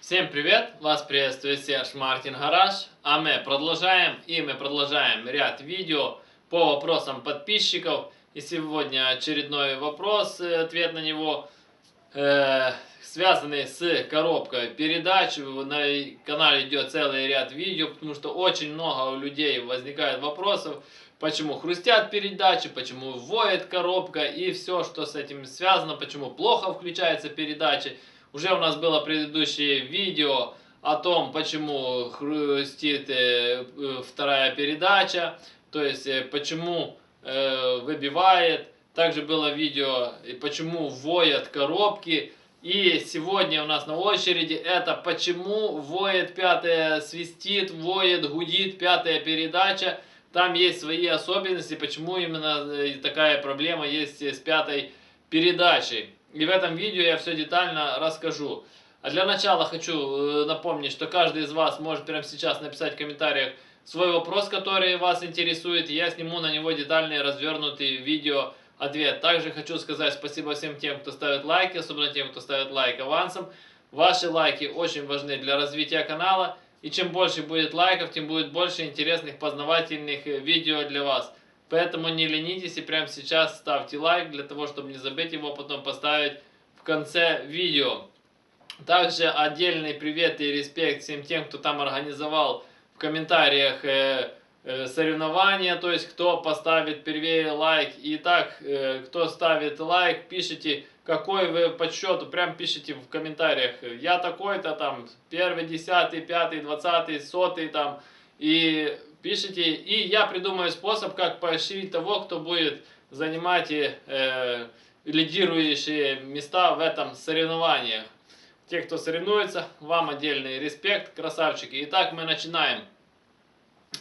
Всем привет! Вас приветствует Серж Мартин Гараж. А мы продолжаем ряд видео по вопросам подписчиков. И сегодня очередной вопрос, ответ на него, связанный с коробкой передач. На канале идет целый ряд видео, потому что очень много у людей возникает вопросов, почему хрустят передачи, почему воет коробка и все, что с этим связано, почему плохо включаются передачи. Уже у нас было предыдущее видео о том, почему хрустит вторая передача, то есть почему выбивает. Также было видео, почему воют коробки. И сегодня у нас на очереди это почему воет пятая, свистит, воет, гудит пятая передача. Там есть свои особенности, почему именно такая проблема есть с пятой передачей. И в этом видео я все детально расскажу. А для начала хочу напомнить, что каждый из вас может прямо сейчас написать в комментариях свой вопрос, который вас интересует, и я сниму на него детальный развернутый видео ответ. Также хочу сказать спасибо всем тем, кто ставит лайки, особенно тем, кто ставит лайк авансом. Ваши лайки очень важны для развития канала, и чем больше будет лайков, тем будет больше интересных познавательных видео для вас. Поэтому не ленитесь и прямо сейчас ставьте лайк, для того, чтобы не забыть его потом поставить в конце видео. Также отдельный привет и респект всем тем, кто там организовал в комментариях соревнования, то есть кто поставит первее лайк. Итак, кто ставит лайк, пишите, какой вы по счету, прям пишите в комментариях. Я такой-то там, 1, 10, 5, 20, 100 там, и пишите, и я придумаю способ, как поощрить того, кто будет занимать лидирующие места в этом соревновании. Те, кто соревнуется, вам отдельный респект, красавчики. Итак, мы начинаем.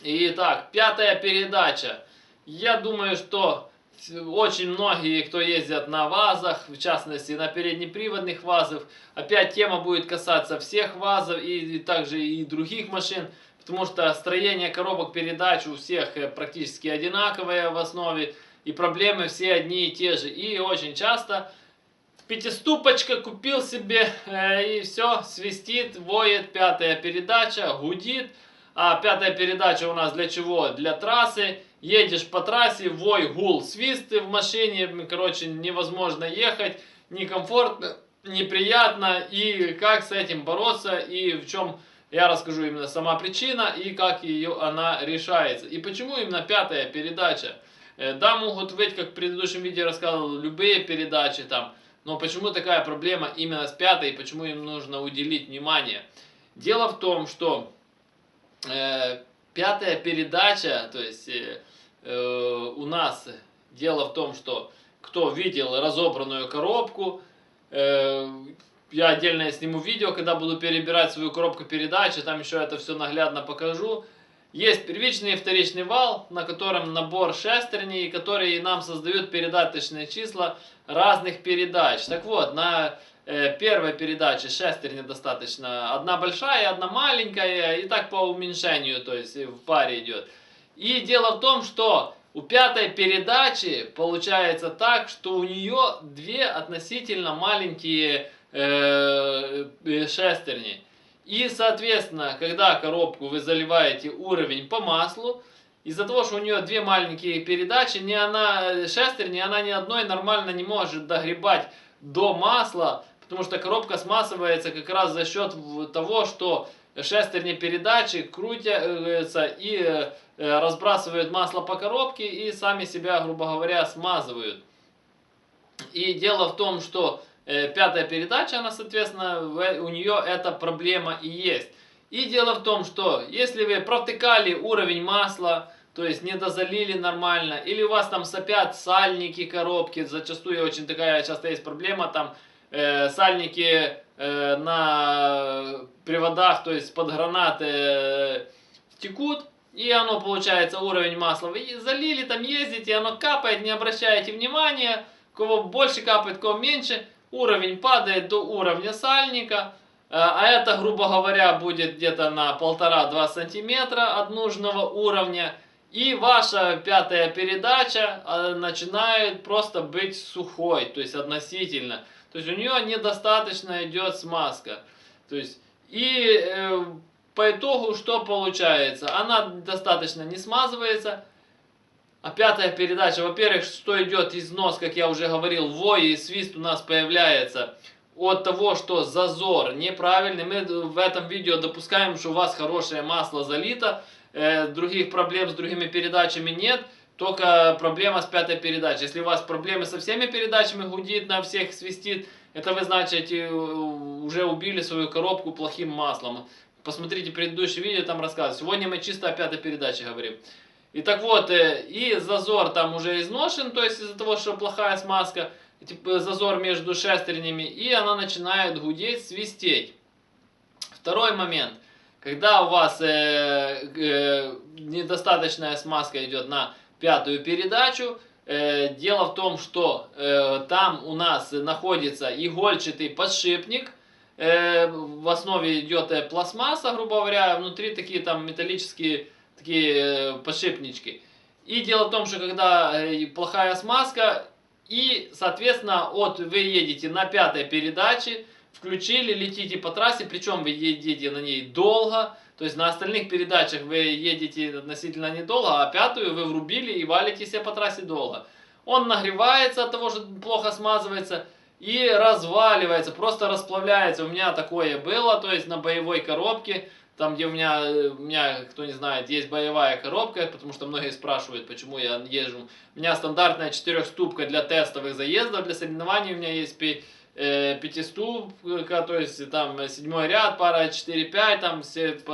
Итак, пятая передача. Я думаю, что очень многие, кто ездят на ВАЗах, в частности на переднеприводных ВАЗах, опять тема будет касаться всех ВАЗов и также и других машин. Потому что строение коробок передач у всех практически одинаковое в основе. И проблемы все одни и те же. И очень часто пятиступочка купил себе и все, свистит, воет пятая передача, гудит. А пятая передача у нас для чего? Для трассы. Едешь по трассе, вой, гул, свист в машине. Короче, невозможно ехать, некомфортно, неприятно. И как с этим бороться и в чем... Я расскажу именно сама причина и как она решается. И почему именно пятая передача. Да, могут быть, как в предыдущем видео рассказывал, любые передачи там. Но почему такая проблема именно с пятой и почему им нужно уделить внимание? Дело в том, что пятая передача, то есть у нас дело в том, что кто видел разобранную коробку, я отдельно сниму видео, когда буду перебирать свою коробку передач, там еще это все наглядно покажу. Есть первичный и вторичный вал, на котором набор шестерней, которые нам создают передаточные числа разных передач. Так вот, на первой передаче шестерни достаточно одна большая и одна маленькая, и так по уменьшению, то есть в паре идет. И дело в том, что у пятой передачи получается так, что у нее две относительно маленькие шестерни. И, соответственно, когда коробку вы заливаете уровень по маслу, из-за того, что у нее две маленькие передачи, шестерни, она ни одной нормально не может догребать до масла, потому что коробка смазывается как раз за счет того, что шестерни передачи крутятся и разбрасывают масло по коробке и сами себя, грубо говоря, смазывают. И дело в том, что пятая передача, она, соответственно, у нее эта проблема и есть. И дело в том, что если вы провтыкали уровень масла, то есть не дозалили нормально, или у вас там сопят сальники коробки, зачастую очень такая часто есть проблема, там сальники на приводах, то есть под гранаты текут, и оно получается уровень масла. Вы залили, там ездите, оно капает, не обращаете внимания, у кого больше капает, у кого меньше. Уровень падает до уровня сальника, а это, грубо говоря, будет где-то на 1,5-2 сантиметра от нужного уровня. И ваша пятая передача начинает просто быть сухой, то есть относительно. То есть у нее недостаточно идет смазка. То есть И по итогу что получается? Она достаточно не смазывается. А пятая передача, во-первых, что идет износ, как я уже говорил, вой и свист у нас появляется от того, что зазор неправильный. Мы в этом видео допускаем, что у вас хорошее масло залито, других проблем с другими передачами нет, только проблема с пятой передачей. Если у вас проблемы со всеми передачами, гудит на всех, свистит, это вы, значит, уже убили свою коробку плохим маслом. Посмотрите предыдущее видео, там рассказываю. Сегодня мы чисто о пятой передаче говорим. И так вот, и зазор там уже изношен, то есть из-за того, что плохая смазка, зазор между шестернями, и она начинает гудеть, свистеть. Второй момент. Когда у вас недостаточная смазка идет на пятую передачу, дело в том, что там у нас находится игольчатый подшипник, в основе идет пластмасса, грубо говоря, внутри такие там металлические такие подшипнички. И дело в том, что когда плохая смазка, и, соответственно, вы едете на пятой передаче, включили, летите по трассе, причем вы едете на ней долго, то есть на остальных передачах вы едете относительно недолго, а пятую вы врубили и валите себе по трассе долго. Он нагревается от того, что плохо смазывается, и разваливается, просто расплавляется. У меня такое было, то есть на боевой коробке, там где у меня, кто не знает, есть боевая коробка, потому что многие спрашивают, почему я езжу. У меня стандартная 4-ступка для тестовых заездов, для соревнований у меня есть 5-ступка, то есть там 7-й ряд, пара 4-5, там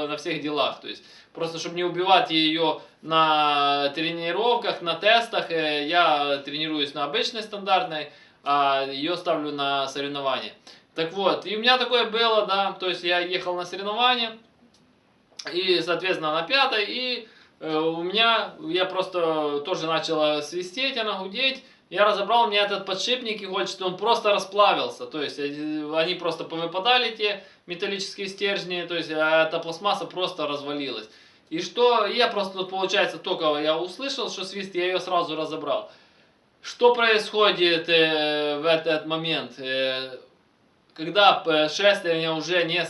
на всех делах. То есть просто чтобы не убивать ее на тренировках, на тестах, я тренируюсь на обычной стандартной, а ее ставлю на соревнования. Так вот, и у меня такое было, да, то есть я ехал на соревнования, и, соответственно, на пятой, и я просто тоже начала свистеть, она гудеть. Я разобрал, у меня этот подшипник игольчатый, он просто расплавился. То есть они просто повыпадали, те металлические стержни, то есть эта пластмасса просто развалилась. И что, я просто, получается, только я услышал, что свист, я ее сразу разобрал. Что происходит в этот момент? Когда шестерня уже не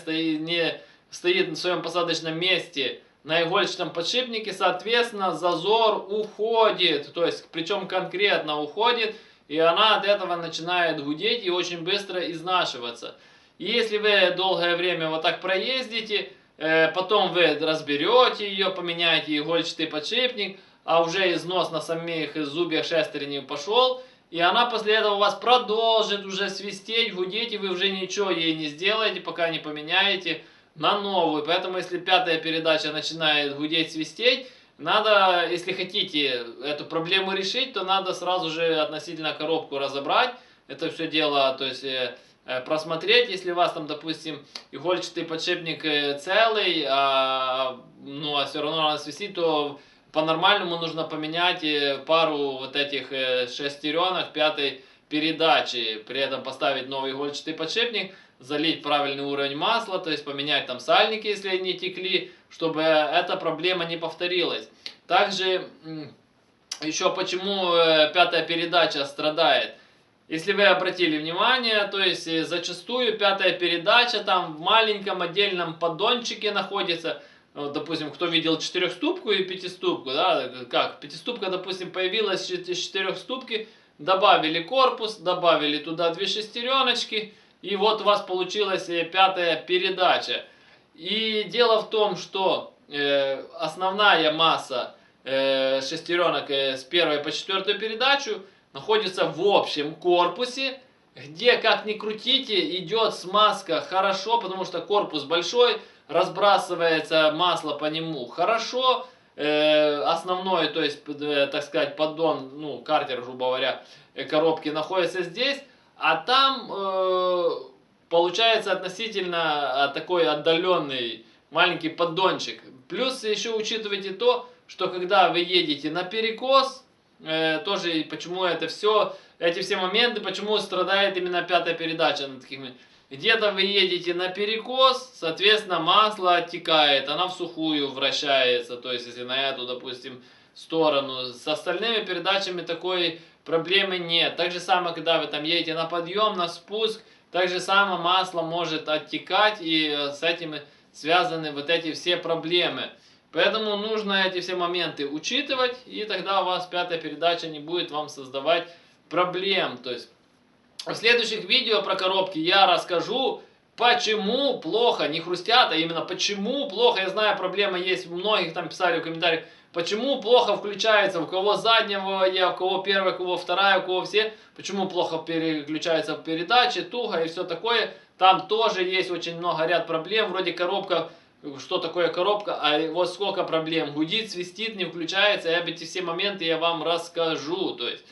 стоит на своем посадочном месте на игольчатом подшипнике, соответственно, зазор уходит, то есть, причем конкретно уходит, и она от этого начинает гудеть и очень быстро изнашиваться. И если вы долгое время вот так проездите, потом вы разберете ее, поменяете игольчатый подшипник, а уже износ на самих зубьях шестерни пошел, и она после этого у вас продолжит уже свистеть, гудеть, и вы уже ничего ей не сделаете, пока не поменяете на новую. Поэтому, если пятая передача начинает гудеть, свистеть, надо, если хотите эту проблему решить, то надо сразу же относительно коробку разобрать. Это все дело, то есть просмотреть, если у вас там, допустим, игольчатый подшипник целый, а все равно она свистит, то по-нормальному нужно поменять пару вот этих шестеренок пятой передачи, при этом поставить новый игольчатый подшипник, залить правильный уровень масла, то есть поменять там сальники, если они текли, чтобы эта проблема не повторилась. Также еще почему пятая передача страдает. Если вы обратили внимание, то есть зачастую пятая передача там в маленьком отдельном поддончике находится. Вот, допустим, кто видел 4-ступку и 5-ступку, да, как, 5-ступка, допустим, появилась из 4-ступки, добавили корпус, добавили туда 2 шестереночки, и вот у вас получилась пятая передача. И дело в том, что основная масса шестеренок с 1 по 4 передачу находится в общем корпусе, где, как ни крутите, идет смазка хорошо, потому что корпус большой, разбрасывается масло по нему хорошо, основной, то есть, так сказать, поддон, ну, картер, грубо говоря, коробки находится здесь, а там получается относительно такой отдаленный маленький поддончик. Плюс еще учитывайте то, что когда вы едете на перекос, тоже почему это все, эти все моменты, почему страдает именно пятая передача на таких. Где-то вы едете на перекос, соответственно, масло оттекает, она в сухую вращается, то есть если на эту, допустим, сторону. С остальными передачами такой проблемы нет. Так же самое, когда вы там едете на подъем, на спуск, так же само масло может оттекать, и с этим связаны вот эти все проблемы. Поэтому нужно эти все моменты учитывать, и тогда у вас пятая передача не будет вам создавать проблем. То есть в следующих видео про коробки я расскажу, почему плохо не хрустят, а именно почему плохо. Я знаю, проблема есть у многих, там писали в комментариях, почему плохо включается, у кого заднего я, у кого первая, у кого вторая, у кого все, почему плохо переключается в передаче, туго и все такое. Там тоже есть очень много ряд проблем, вроде коробка, что такое коробка, а вот сколько проблем, гудит, свистит, не включается, и эти все моменты я вам расскажу, то есть.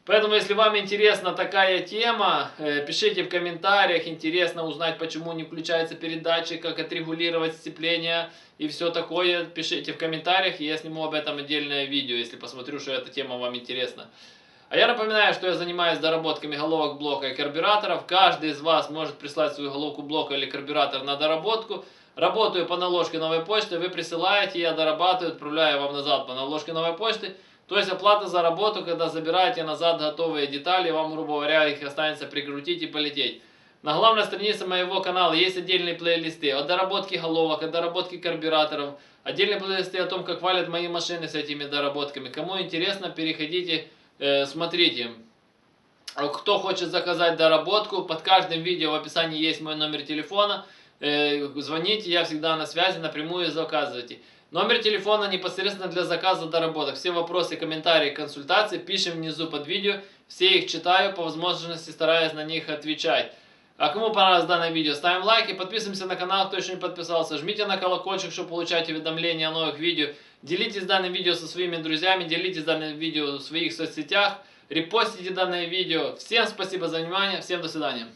Поэтому, если вам интересна такая тема, пишите в комментариях, интересно узнать, почему не включается передатчик, как отрегулировать сцепление и все такое. Пишите в комментариях, и я сниму об этом отдельное видео, если посмотрю, что эта тема вам интересна. А я напоминаю, что я занимаюсь доработками головок блока и карбюраторов. Каждый из вас может прислать свою головку блока или карбюратор на доработку. Работаю по наложке новой почты, вы присылаете, я дорабатываю, отправляю вам назад по наложке новой почты. То есть оплата за работу, когда забираете назад готовые детали, вам, грубо говоря, их останется прикрутить и полететь. На главной странице моего канала есть отдельные плейлисты от доработки головок, от доработки карбюраторов. Отдельные плейлисты о том, как валят мои машины с этими доработками. Кому интересно, переходите, смотрите. Кто хочет заказать доработку, под каждым видео в описании есть мой номер телефона. Звоните, я всегда на связи, напрямую заказывайте. Номер телефона непосредственно для заказа доработок. Все вопросы, комментарии, консультации пишем внизу под видео. Все их читаю, по возможности стараюсь на них отвечать. А кому понравилось данное видео, ставим лайк и подписываемся на канал, кто еще не подписался. Жмите на колокольчик, чтобы получать уведомления о новых видео. Делитесь данным видео со своими друзьями, делитесь данным видео в своих соцсетях. Репостите данное видео. Всем спасибо за внимание, всем до свидания.